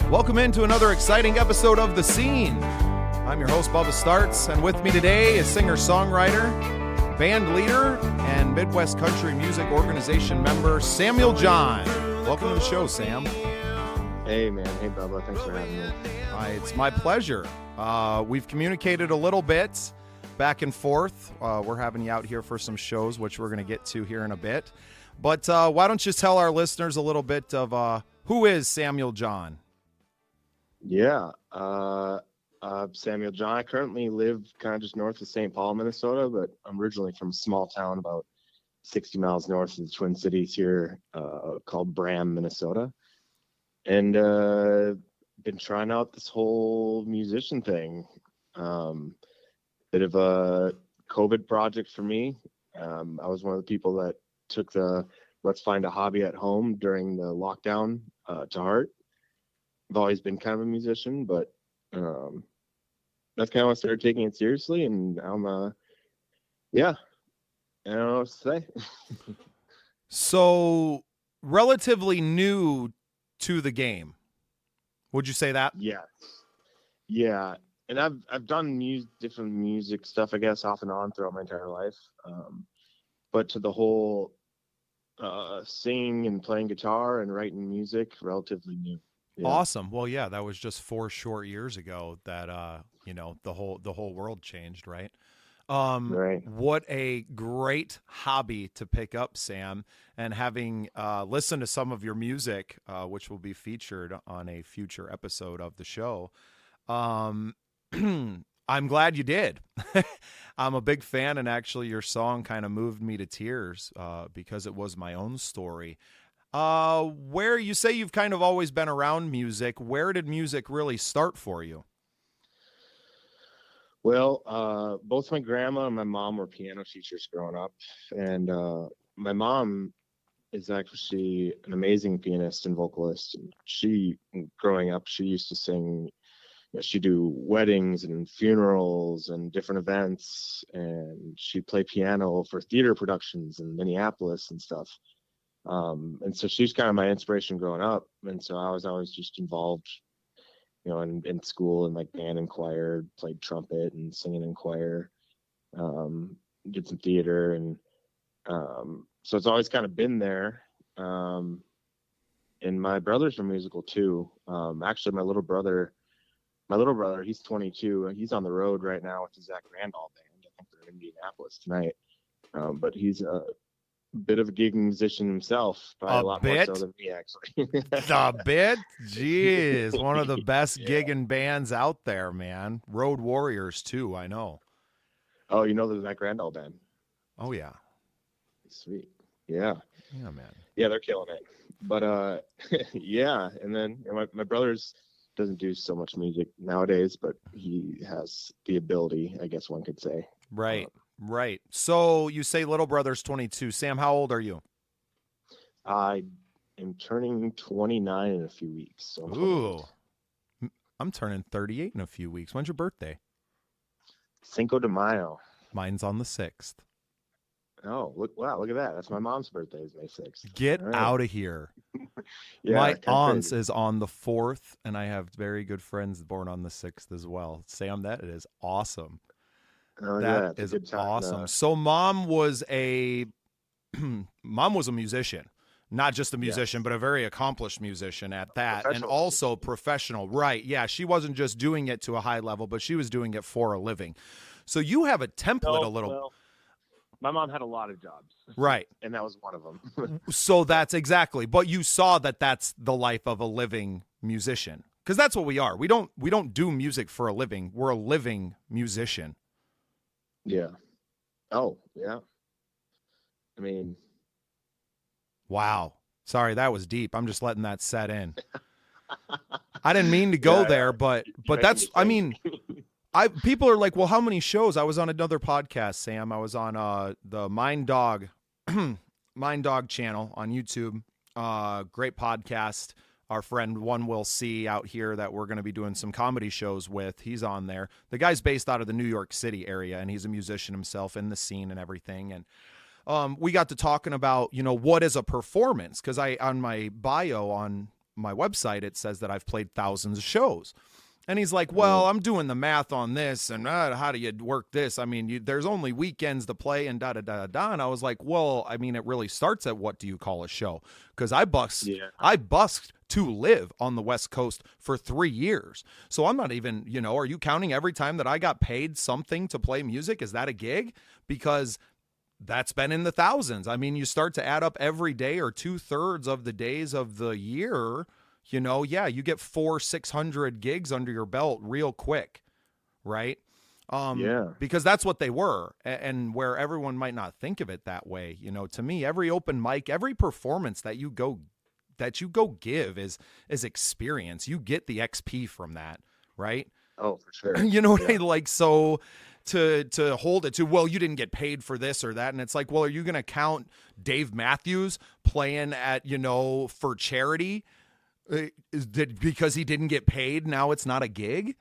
Welcome into another exciting episode of The Scene. I'm your host, Bubba Starts, and with me today is singer-songwriter, band leader, and Midwest Country Music Organization member, Samuel John. Welcome to the show, Sam. Hey, man. Hey, Bubba. Thanks for having me. It's my pleasure. We've communicated a little bit back and forth. We're having you out here for some shows, which we're going to get to here in a bit. But why don't you tell our listeners a little bit of who is Samuel John? Yeah. Samuel John. I currently live kind of just north of St. Paul, Minnesota, but I'm originally from a small town about 60 miles north of the Twin Cities here called Bram, Minnesota. And been trying out this whole musician thing. Bit of a COVID project for me. I was one of the people that took the let's find a hobby at home during the lockdown to heart. I've always been kind of a musician, but that's kind of when I started taking it seriously, and I'm I don't know what to say. So, relatively new to the game. Would you say that? Yes. Yeah. And I've done different music stuff, I guess, off and on throughout my entire life. But to the whole singing and playing guitar and writing music, relatively new. Yeah. Awesome. Well, yeah, that was just 4 short years ago that the whole world changed, right? Right. What a great hobby to pick up, Sam, and having listened to some of your music, which will be featured on a future episode of the show. I'm glad you did. I'm a big fan, and actually your song kind of moved me to tears because it was my own story. Where you say you've kind of always been around music, where did music really start for you? Well, both my grandma and my mom were piano teachers growing up, and my mom is actually an amazing pianist and vocalist. And growing up, she used to sing. She'd do weddings and funerals and different events, and she'd play piano for theater productions in Minneapolis and stuff. And so she's kind of my inspiration growing up, and so I was always just involved, in school and like band and choir, played trumpet and singing in choir, did some theater, and so it's always kind of been there. And my brothers are musical too. Actually, my little brother, he's 22. He's on the road right now with the Zach Randall band. I think they're in Indianapolis tonight. But he's a bit of a gigging musician himself, probably a lot more so than me, actually. A bit? Jeez, one of the best gigging bands out there, man. Road Warriors, too, I know. Oh, you know the Zach Randall band? Oh, yeah. Sweet. Yeah. Yeah, man. Yeah, they're killing it. But, yeah, and then my brother's doesn't do so much music nowadays, but he has the ability, I guess one could say. Right. Right. So you say little brother's 22. Sam, how old are you? I am turning 29 in a few weeks. So I'm turning 38 in a few weeks. When's your birthday? Cinco de Mayo. Mine's on the 6th. Oh, look at that. That's my mom's birthday is May 6th. Get out of here. Yeah, my aunt's is on the 4th, and I have very good friends born on the 6th as well. Sam, that is awesome. Oh, that is awesome. So mom was a musician, not just a musician, but a very accomplished musician at that, and also professional. Right. Yeah. She wasn't just doing it to a high level, but she was doing it for a living. So you have a template a little. Well, my mom had a lot of jobs. Right. And that was one of them. So that's exactly. But you saw that that's the life of a living musician, because that's what we are. We don't do music for a living. We're a living musician. Yeah. Oh, yeah. I mean. Wow. Sorry, that was deep. I'm just letting that set in. I didn't mean to go there, but that's, I mean, people are like, well, how many shows? I was on another podcast, Sam. I was on the Mind Dog channel on YouTube. Great podcast. Our friend One Will See out here that we're going to be doing some comedy shows with. He's on there. The guy's based out of the New York City area, and he's a musician himself in the scene and everything. And we got to talking about, what is a performance? Because on my bio on my website, it says that I've played thousands of shows. And he's like, well, I'm doing the math on this, and how do you work this? I mean, there's only weekends to play, and da-da-da-da. And I was like, well, I mean, it really starts at what do you call a show? Because I busked to live on the West Coast for 3 years. So I'm not even, are you counting every time that I got paid something to play music? Is that a gig? Because that's been in the thousands. I mean, you start to add up every day or 2/3 of the days of the year, you get 400-600 gigs under your belt real quick, right? Because that's what they were, and where everyone might not think of it that way. To me, every open mic, every performance that you go give is experience. You get the XP from that, right? Oh, for sure. You know what I mean? Like, so to hold it to, well, you didn't get paid for this or that. And it's like, well, are you going to count Dave Matthews playing at, for charity? Because he didn't get paid, now it's not a gig?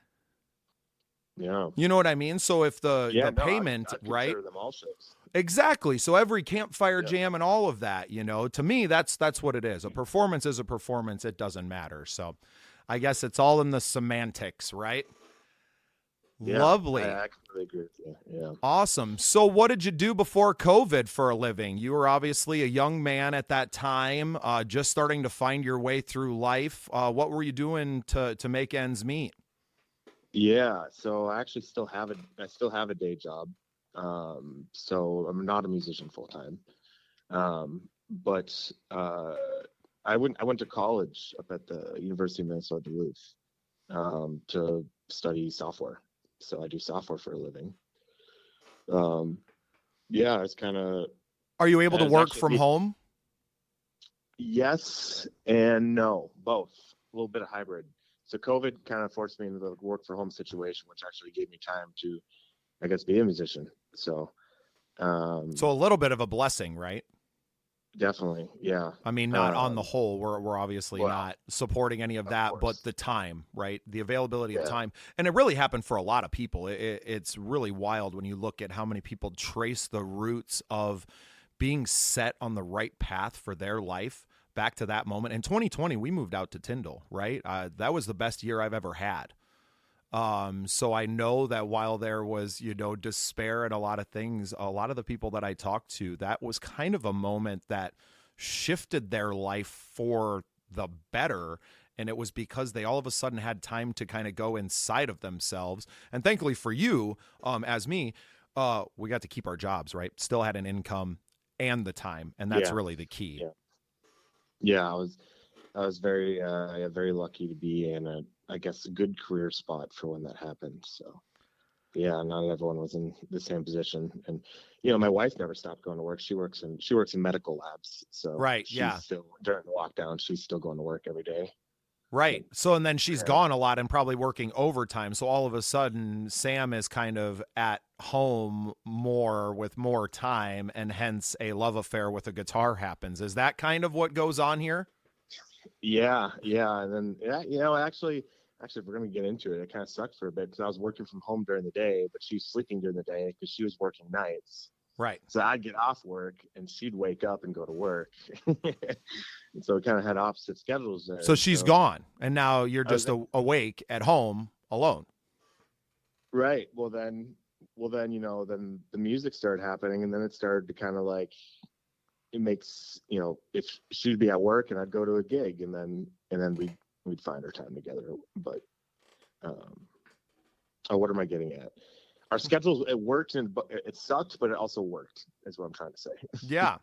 Yeah. You know what I mean? So if the payment, I'd right? them all shows. Exactly. So every campfire jam and all of that, to me, that's what it is. A performance is a performance. It doesn't matter. So I guess it's all in the semantics, right? Yeah, Lovely. I completely agree with you. Yeah. Awesome. So what did you do before COVID for a living? You were obviously a young man at that time, just starting to find your way through life. What were you doing to make ends meet? Yeah. So I actually still have a day job. So I'm not a musician full time. But I went to college up at the University of Minnesota Duluth to study software. So I do software for a living. It's kind of. Are you able to work from home? Yes and no, both. A little bit of hybrid. So COVID kind of forced me into the work from home situation, which actually gave me time to, I guess, be a musician. So. So a little bit of a blessing, right? Definitely, yeah. I mean, not on the whole. We're obviously not supporting any of that, but the time, right? The availability of time, and it really happened for a lot of people. It's really wild when you look at how many people trace the roots of being set on the right path for their life back to that moment. In 2020, we moved out to Tyndall, right? That was the best year I've ever had. So I know that while there was, despair and a lot of things, a lot of the people that I talked to, that was kind of a moment that shifted their life for the better. And it was because they all of a sudden had time to kind of go inside of themselves. And thankfully for you, as me, we got to keep our jobs, right? Still had an income and the time. And that's really the key. Yeah. I was very, very lucky to be in a good career spot for when that happened. So yeah, not everyone was in the same position. And, my wife never stopped going to work. She works in medical labs. So she's still, during the lockdown, she's still going to work every day. Right. So, and then she's gone a lot and probably working overtime. So all of a sudden Sam is kind of at home more with more time, and hence a love affair with a guitar happens. Is that kind of what goes on here? Yeah. And then, actually, if we're going to get into it, it kind of sucked for a bit because I was working from home during the day, but she was sleeping during the day because she was working nights. Right. So I'd get off work and she'd wake up and go to work. And so we kind of had opposite schedules there. So she's gone, and now you're just awake at home alone. Right. Well, then, then the music started happening, and then it started to kind of like, it makes, if she'd be at work and I'd go to a gig, and then we'd find our time together. But, what am I getting at? Our schedules, it worked, and it sucked, but it also worked, is what I'm trying to say. Yeah.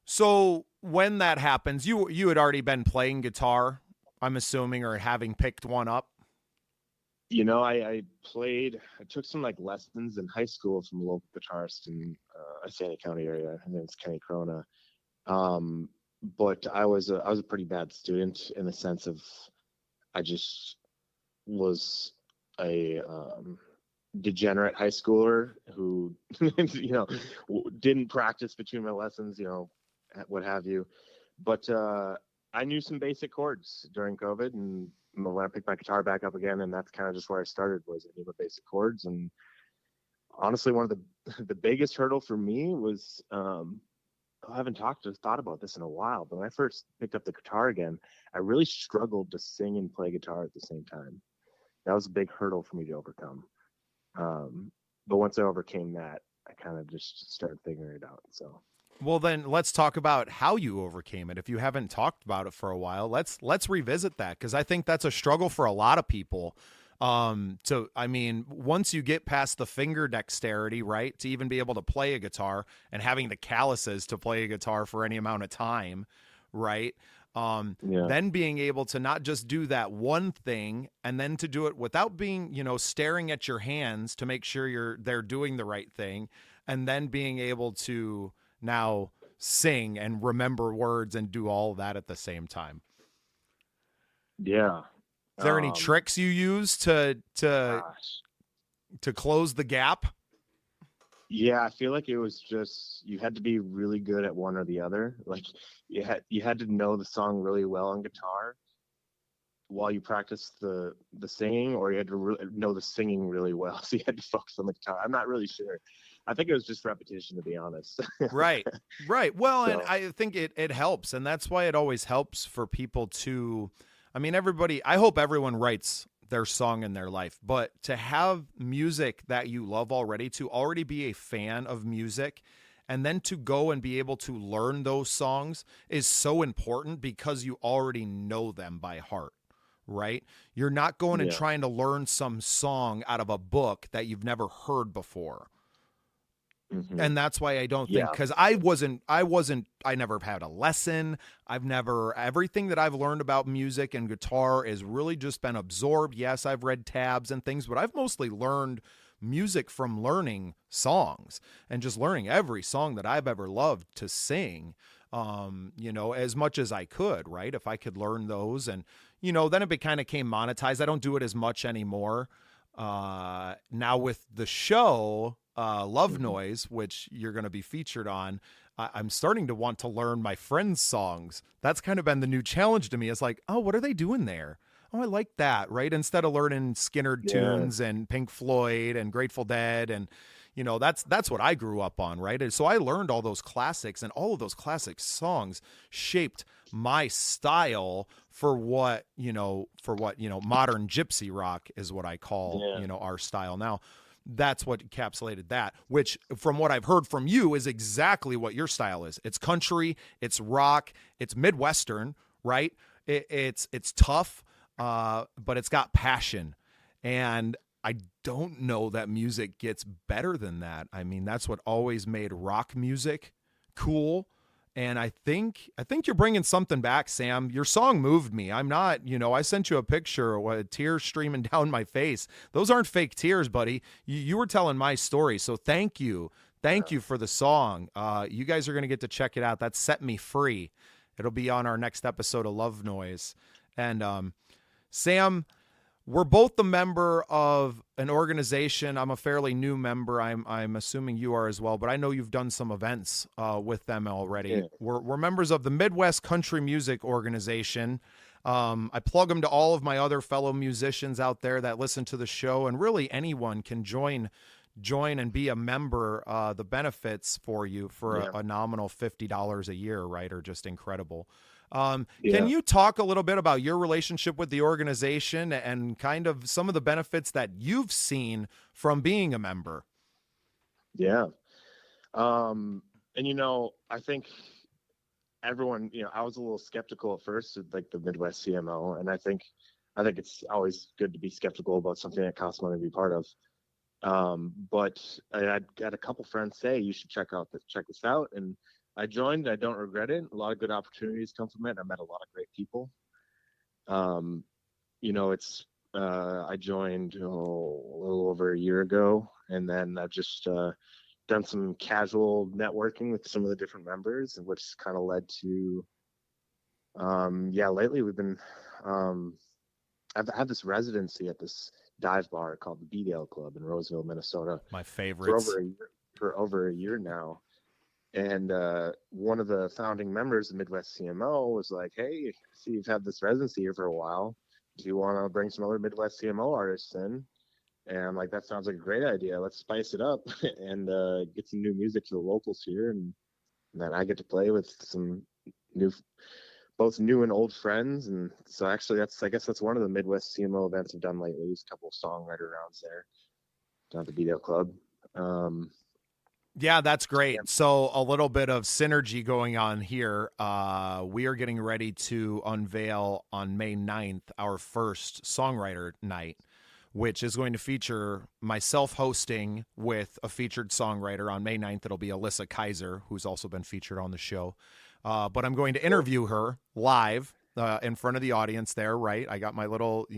So when that happens, you had already been playing guitar, I'm assuming, or having picked one up. I took some lessons in high school from a local guitarist in Santa County area. His name's Kenny Corona. But I was a pretty bad student in the sense of I just was a degenerate high schooler who didn't practice between my lessons, what have you. But I knew some basic chords during COVID, and when I picked my guitar back up again, and that's kind of just where I started, was I knew my basic chords. And honestly, one of the biggest hurdle for me was I haven't thought about this in a while, but when I first picked up the guitar again, I really struggled to sing and play guitar at the same time. That was a big hurdle for me to overcome. Um, but once I overcame that, I kind of just started figuring it out. So Well, then let's talk about how you overcame it. If you haven't talked about it for a while, let's revisit that because I think that's a struggle for a lot of people. I mean, once you get past the finger dexterity, right, to even be able to play a guitar and having the calluses to play a guitar for any amount of time, right? yeah, Then being able to not just do that one thing and then to do it without being, staring at your hands to make sure they're doing the right thing, and then being able to now sing and remember words and do all of that at the same time. yeah. Is there any Um, tricks you use Gosh, to close the gap? yeah. I feel like it was just you had to be really good at one or the other. Like you had to know the song really well on guitar while you practice the singing, or you had to know the singing really well, so you had to focus on the guitar. I'm not really sure. I think it was just repetition, to be honest. Right. Right. Well, and So I think it helps. And that's why it always helps for people to, I mean, everybody, I hope everyone writes their song in their life, but to have music that you love already, to already be a fan of music, and then to go and be able to learn those songs is so important because you already know them by heart, right? You're not going and yeah, trying to learn some song out of a book that you've never heard before. hmm, And that's why I don't think, yeah, because I never had a lesson. I've never, everything that I've learned about music and guitar is really just been absorbed. Yes, I've read tabs and things, but I've mostly learned music from learning songs and just learning every song that I've ever loved to sing. As much as I could, right? If I could learn those, and then it kind of came monetized. I don't do it as much anymore. Now with the show, Love hmm, Noise, which you're going to be featured on, I'm starting to want to learn my friends' songs. That's kind of been the new challenge to me. It's like, oh, what are they doing there? Oh, I like that, right? Instead of learning Skinner yeah, tunes and Pink Floyd and Grateful Dead, and that's what I grew up on, right? And so I learned all those classics, and all of those classic songs shaped my style for what modern gypsy rock is what I call yeah, our style now. That's what encapsulated that, which from what I've heard from you is exactly what your style is. It's country, it's rock, it's Midwestern, right? It's tough, but it's got passion. And I don't know that music gets better than that. I mean, that's what always made rock music cool. And I think you're bringing something back, Sam. Your song moved me. I'm not, I sent you a picture with tears streaming down my face. Those aren't fake tears, buddy. You were telling my story. So thank you. Thank you for the song. You guys are going to get to check it out. That set me free. It'll be on our next episode of Love Noise. And Sam, we're both a member of an organization. I'm a fairly new member. I'm assuming you are as well, but I know you've done some events with them already. yeah. We're members of the Midwest Country Music Organization. I plug them to all of my other fellow musicians out there that listen to the show, and really anyone can join and be a member. The benefits for you for Yeah. a nominal $50 a year, right, are just incredible. Can Yeah. you talk a little bit about your relationship with the organization and kind of some of the benefits that you've seen from being a member? Yeah. Um, and I think everyone, I was a little skeptical at first with like the Midwest CMO, and I think it's always good to be skeptical about something that costs money to be part of. But I got a couple friends say you should check this out, and I joined. I don't regret it. A lot of good opportunities come from it. I met a lot of great people. Um, it's I joined a little over a year ago, and then I've just done some casual networking with some of the different members, which kind of led to yeah. Lately, we've been um, I've had this residency at this dive bar called the Beedale Club in Roseville, Minnesota, My for favorites. over a year, now. And one of the founding members of Midwest CMO was like, "Hey, I see you've had this residency here for a while. Do you want to bring some other Midwest CMO artists in?" And I'm like, "That sounds like a great idea. Let's spice it up and get some new music to the locals here." And And then I get to play with some new, both new and old friends. And so actually I guess that's one of the Midwest CMO events I've done lately, is a couple of songwriter rounds there down at the Beat Out Club. Yeah, that's Yeah. great. So a little bit of synergy going on here. We are getting ready to unveil on May 9th our first songwriter night, which is going to feature myself hosting with a featured songwriter. On May 9th, it'll be Alyssa Kaiser, who's also been featured on the show. But I'm going to interview her live in front of the audience there, right? I got my little,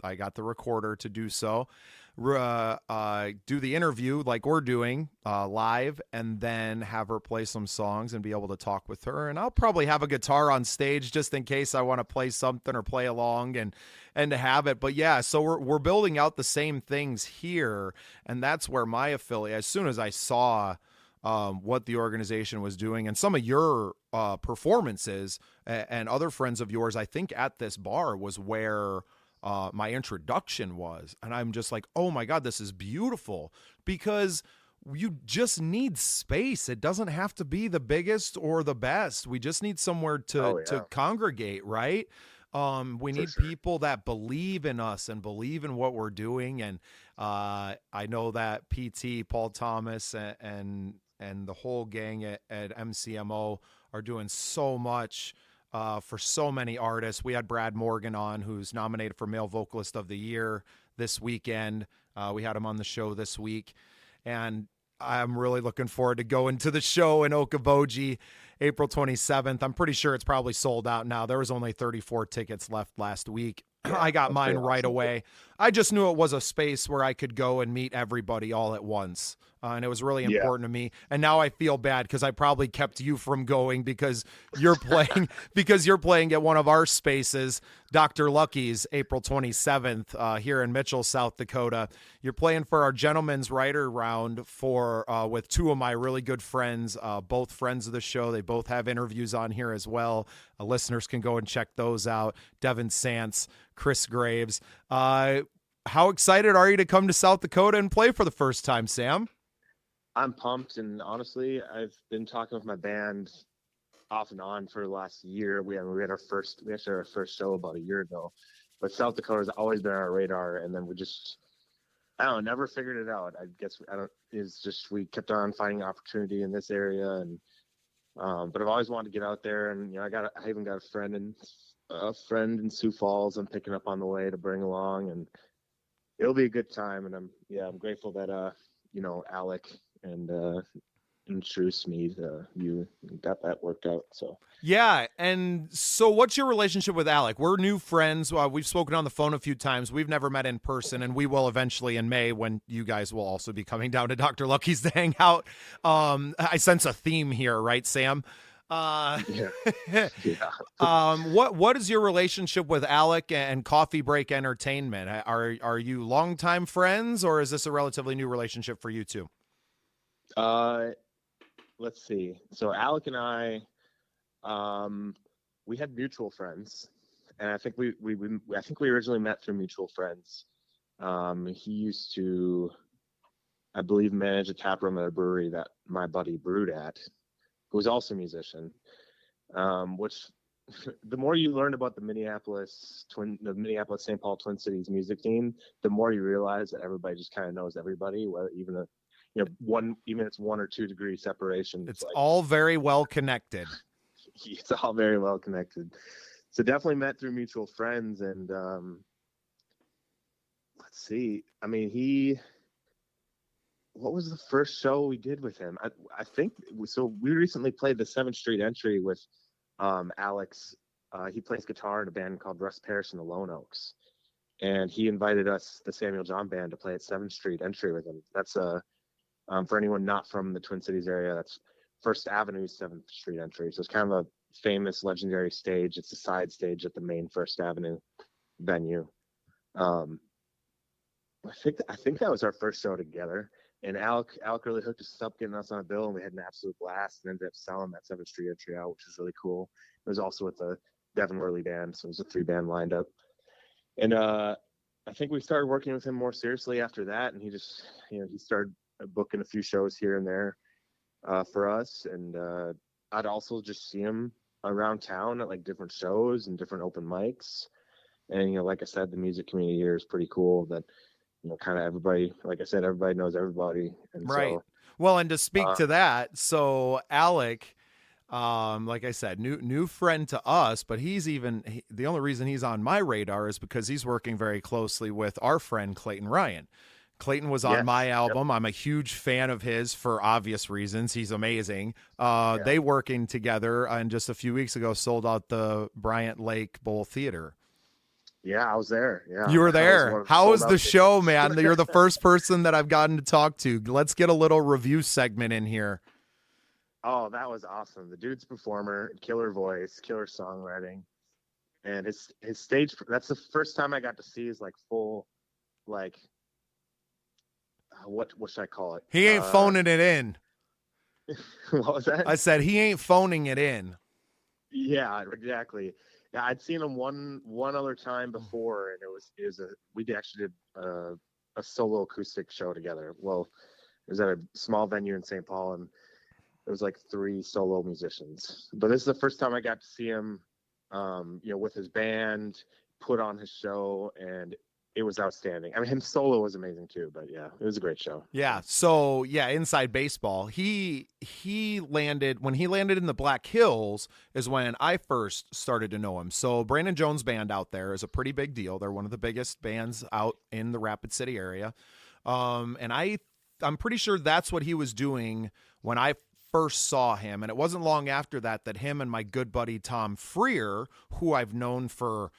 I got the recorder to do so. Do the interview like we're doing live, and then have her play some songs and be able to talk with her. And I'll probably have a guitar on stage just in case I want to play something or play along and to have it. But yeah, so we're building out the same things here, and that's where my affiliate, as soon as I saw what the organization was doing and some of your performances and other friends of yours, I think at this bar was where my introduction was. And I'm just like, oh my God, this is beautiful, because you just need space. It doesn't have to be the biggest or the best. We just need somewhere to congregate, right? We need people that believe in us and believe in what we're doing. And I know that PT, Paul Thomas, and the whole gang at MCMO are doing so much for so many artists. We had Brad Morgan on, who's nominated for Male Vocalist of the Year this weekend. We had him on the show this week. And I'm really looking forward to going to the show in Okoboji, April 27th. I'm pretty sure it's probably sold out now. There was only 34 tickets left last week. Yeah, I got mine right away. I just knew it was a space where I could go and meet everybody all at once. And it was really important to me. And now I feel bad because I probably kept you from going because you're playing at one of our spaces, Dr. Lucky's, April 27th, here in Mitchell, South Dakota. You're playing for our Gentleman's Writer Round with two of my really good friends, both friends of the show. They both have interviews on here as well. Listeners can go and check those out. Devon Sants, Chris Graves. How excited are you to come to South Dakota and play for the first time, Sam? I'm pumped, and honestly, I've been talking with my band off and on for the last year. We had our first show about a year ago, but South Dakota has always been on our radar, and then never figured it out. I guess it's just we kept on finding opportunity in this area, and but I've always wanted to get out there, and I even got a friend in Sioux Falls I'm picking up on the way to bring along, and it'll be a good time. And I'm grateful that Alec and introduced me to you, got that worked out. So yeah. And so what's your relationship with Alec? We're new friends. We've spoken on the phone a few times. We've never met in person, and we will eventually in May, when you guys will also be coming down to Dr. Lucky's to hang out. I sense a theme here, right, Sam? Yeah. What is your relationship with Alec and Coffee Break Entertainment? Are you longtime friends, or is this a relatively new relationship for you two? Let's see. So Alec and I, we had mutual friends, and I think we originally met through mutual friends. He used to, I believe, manage a tap room at a brewery that my buddy brewed at, who was also a musician. Which the more you learn about the Minneapolis St. Paul Twin Cities music scene, the more you realize that everybody just kind of knows everybody, whether even it's 1 or 2 degree separation. It's all very well connected. It's all very well connected. So definitely met through mutual friends. And let's see. I mean, what was the first show we did with him? I think so. We recently played the 7th Street Entry with Alex. He plays guitar in a band called Russ Parrish and the Lone Oaks, and he invited us, the Samuel John Band, to play at 7th Street Entry with him. That's for anyone not from the Twin Cities area, that's First Avenue 7th Street Entry. So it's kind of a famous, legendary stage. It's a side stage at the main First Avenue venue. I think that was our first show together. And Alec really hooked us up, getting us on a bill, and we had an absolute blast, and ended up selling that 7th Street Entry out, which was really cool. It was also with the Devon Worley Band, so it was a 3-band lineup. And I think we started working with him more seriously after that, and he just, he started booking a few shows here and there for us, and I'd also just see him around town at like different shows and different open mics. And, you know, like I said, the music community here is pretty cool that, you know, kind of everybody, like I said, everybody knows everybody. And Right. so, Well, and to speak uh, to that, so Alec, like I said, new friend to us, but the only reason he's on my radar is because he's working very closely with our friend Clayton Ryan. Clayton was on my yes, yep, album. I'm a huge fan of his for obvious reasons. He's amazing. yeah. They working together, and just a few weeks ago sold out the Bryant Lake Bowl Theater. Yeah, I was there. Yeah, You were that was there. one of the How sold was the out show, tickets. man? You're the first person that I've gotten to talk to. Let's get a little review segment in here. Oh, that was awesome. The dude's performer, killer voice, killer songwriting, and his stage. That's the first time I got to see his like full, like, what should I call it? He ain't phoning it in. What was that? I said he ain't phoning it in. Yeah, exactly. Yeah, I'd seen him one other time before, and it was we actually did a solo acoustic show together. Well, it was at a small venue in St. Paul, and it was like 3 solo musicians. But this is the first time I got to see him, you know, with his band, put on his show, and it was outstanding. I mean, him solo was amazing too, but yeah, it was a great show. Yeah. So yeah, inside baseball. He landed when he landed in the Black Hills is when I first started to know him. So Brandon Jones band out there is a pretty big deal. They're one of the biggest bands out in the Rapid City area. And I'm pretty sure that's what he was doing when I first saw him. And it wasn't long after that him and my good buddy Tom Freer, who I've known for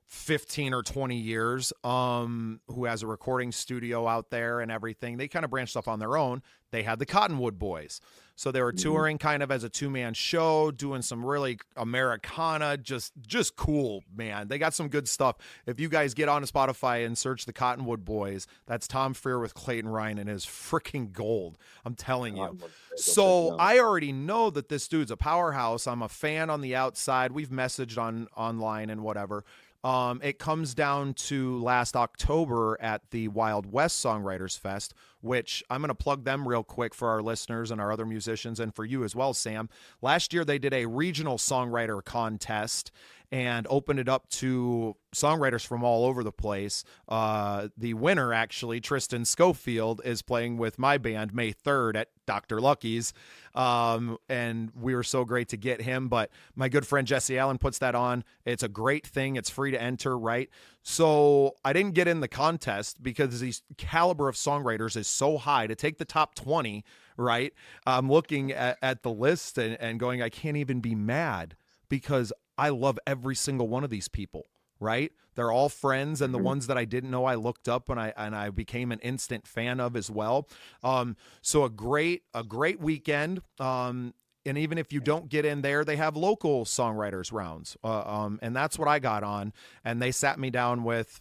15 or 20 years, who has a recording studio out there and everything. They kind of branched off on their own. They had the Cottonwood Boys. So they were touring kind of as a 2-man show, doing some really Americana, just cool, man. They got some good stuff. If you guys get on Spotify and search the Cottonwood Boys, that's Tom Freer with Clayton Ryan, and is freaking gold. I'm telling you. So I already know that this dude's a powerhouse. I'm a fan on the outside. We've messaged online and whatever. It comes down to last October at the Wild West Songwriters Fest, which I'm going to plug them real quick for our listeners and our other musicians, and for you as well, Sam. Last year, they did a regional songwriter contest and opened it up to songwriters from all over the place. The winner, actually, Tristan Schofield, is playing with my band May 3rd at Dr. Lucky's. And we were so great to get him. But my good friend Jesse Allen puts that on. It's a great thing. It's free to enter, right? So I didn't get in the contest because the caliber of songwriters is so high. To take the top 20, right? I'm looking at the list and going, I can't even be mad because I love every single one of these people, right? They're all friends, and the ones that I didn't know I looked up and I became an instant fan of as well. So a great weekend. And even if you don't get in there, they have local songwriters rounds. And that's what I got on. And they sat me down with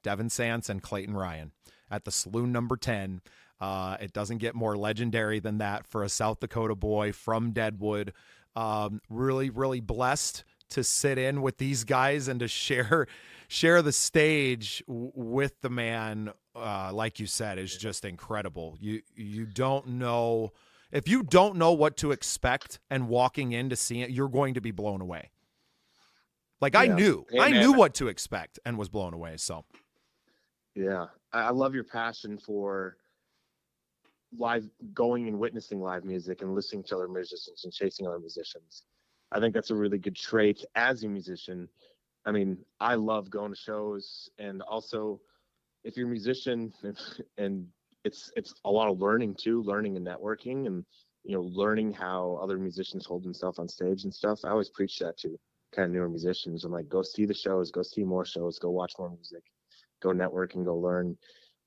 Devon, Sants, and Clayton Ryan at the Saloon number 10. It doesn't get more legendary than that for a South Dakota boy from Deadwood. Really, really blessed to sit in with these guys and to share the stage with the man, like you said, is just incredible. You don't know, if you don't know what to expect and walking in to see it, you're going to be blown away. Like I knew what to expect and was blown away. So yeah, I love your passion for live, going and witnessing live music and listening to other musicians and chasing other musicians. I think that's a really good trait as a musician. I mean, I love going to shows, and also if you're a musician, and it's a lot of learning too, learning and networking, and you know, learning how other musicians hold themselves on stage and stuff. I always preach that to kind of newer musicians. I'm like, go see the shows, go see more shows, go watch more music, go network and go learn.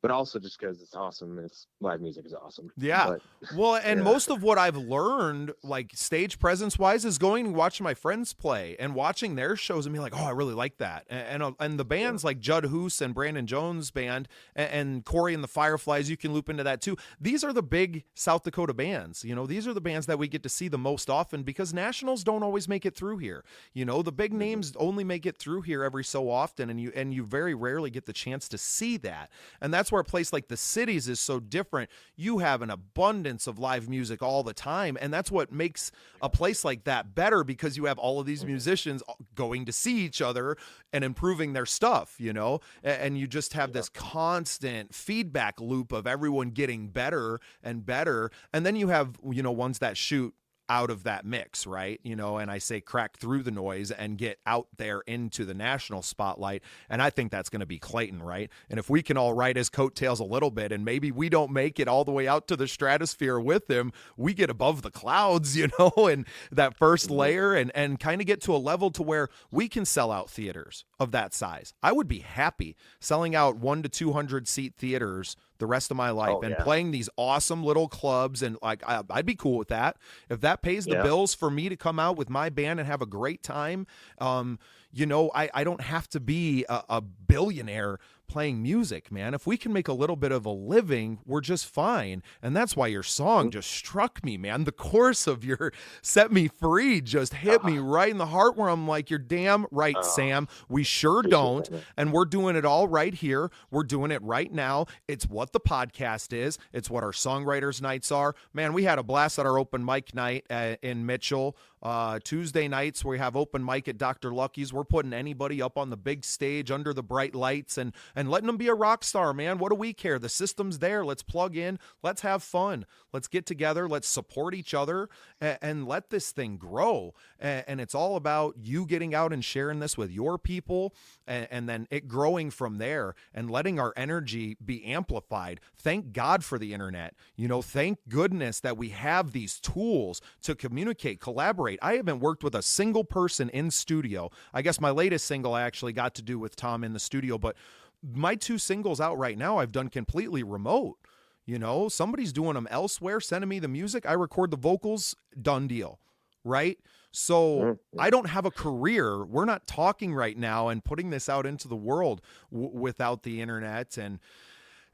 But also just because it's awesome. It's live music is awesome. Yeah. Well, and most of what I've learned, like stage presence wise, is going and watching my friends play and watching their shows and being like, oh, I really like that. And the bands like Judd Hoos and Brandon Jones band and Corey and the Fireflies, you can loop into that too. These are the big South Dakota bands. You know, these are the bands that we get to see the most often because nationals don't always make it through here. You know, the big names only make it through here every so often, and you very rarely get the chance to see that. And that's that's where a place like the cities is so different. You have an abundance of live music all the time, and that's what makes a place like that better, because you have all of these musicians going to see each other and improving their stuff, you know, and you just have this constant feedback loop of everyone getting better and better. And then you have, you know, ones that shoot out of that mix, right? You know, and I say crack through the noise and get out there into the national spotlight. And I think that's going to be Clayton, right? And if we can all ride his coattails a little bit, and maybe we don't make it all the way out to the stratosphere with him, we get above the clouds, you know, and that first layer, and kind of get to a level to where we can sell out theaters of that size. I would be happy selling out 100 to 200 seat theaters the rest of my life and playing these awesome little clubs. And like, I'd be cool with that. If that pays the bills for me to come out with my band and have a great time, you know, I don't have to be a billionaire playing music, man. If we can make a little bit of a living, we're just fine. And that's why your song just struck me, man. The chorus of your Set Me Free just hit me right in the heart, where I'm like, you're damn right, Sam. We sure don't. And we're doing it all right here. We're doing it right now. It's what the podcast is. It's what our songwriters nights are. Man, we had a blast at our open mic night in Mitchell. Tuesday nights we have open mic at Dr. Lucky's. We're putting anybody up on the big stage under the bright lights and letting them be a rock star, man. What do we care? The system's there. Let's plug in. Let's have fun. Let's get together. Let's support each other and let this thing grow. And it's all about you getting out and sharing this with your people, and then it growing from there and letting our energy be amplified. Thank God for the internet. You know, thank goodness that we have these tools to communicate, collaborate. I haven't worked with a single person in studio. I guess my latest single I actually got to do with Tom in the studio, but my 2 singles out right now I've done completely remote. You know, somebody's doing them elsewhere, sending me the music. I record the vocals, done deal, right? So I don't have a career. We're not talking right now and putting this out into the world without the internet.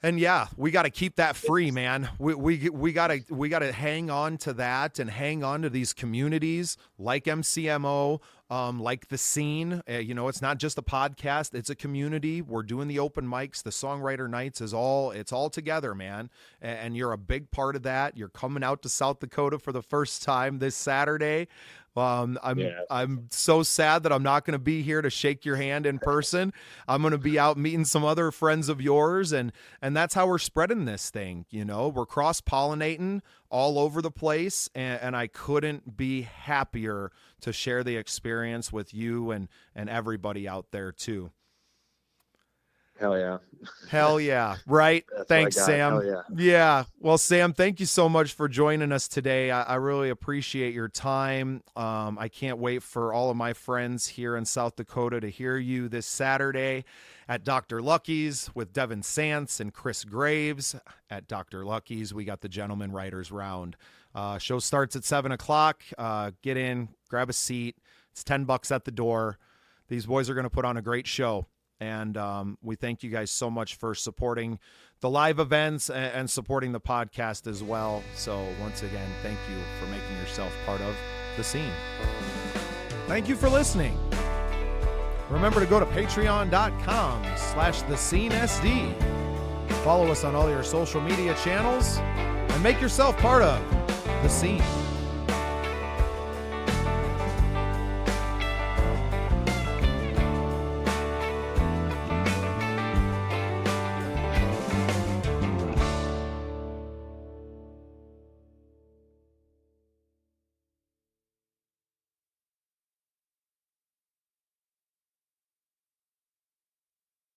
And yeah, we got to keep that free, man. We got to hang on to that and hang on to these communities like MCMO, like the scene. You know, it's not just a podcast; it's a community. We're doing the open mics, the songwriter nights it's all together, man. And you're a big part of that. You're coming out to South Dakota for the first time this Saturday. I'm so sad that I'm not going to be here to shake your hand in person. I'm going to be out meeting some other friends of yours, and that's how we're spreading this thing. You know, we're cross-pollinating all over the place, and I couldn't be happier to share the experience with you and everybody out there too. Hell yeah. Hell yeah. Right. Thanks, Sam. Hell yeah. Yeah. Well, Sam, thank you so much for joining us today. I really appreciate your time. I can't wait for all of my friends here in South Dakota to hear you this Saturday at Dr. Lucky's with Devon Sants and Chris Graves. At Dr. Lucky's, we got the Gentleman Writers Round. Show starts at 7:00. Get in, grab a seat. It's $10 at the door. These boys are going to put on a great show. And we thank you guys so much for supporting the live events and supporting the podcast as well. So once again, thank you for making yourself part of the scene. Thank you for listening. Remember to go to patreon.com/thescenesd. Follow us on all your social media channels and make yourself part of the scene.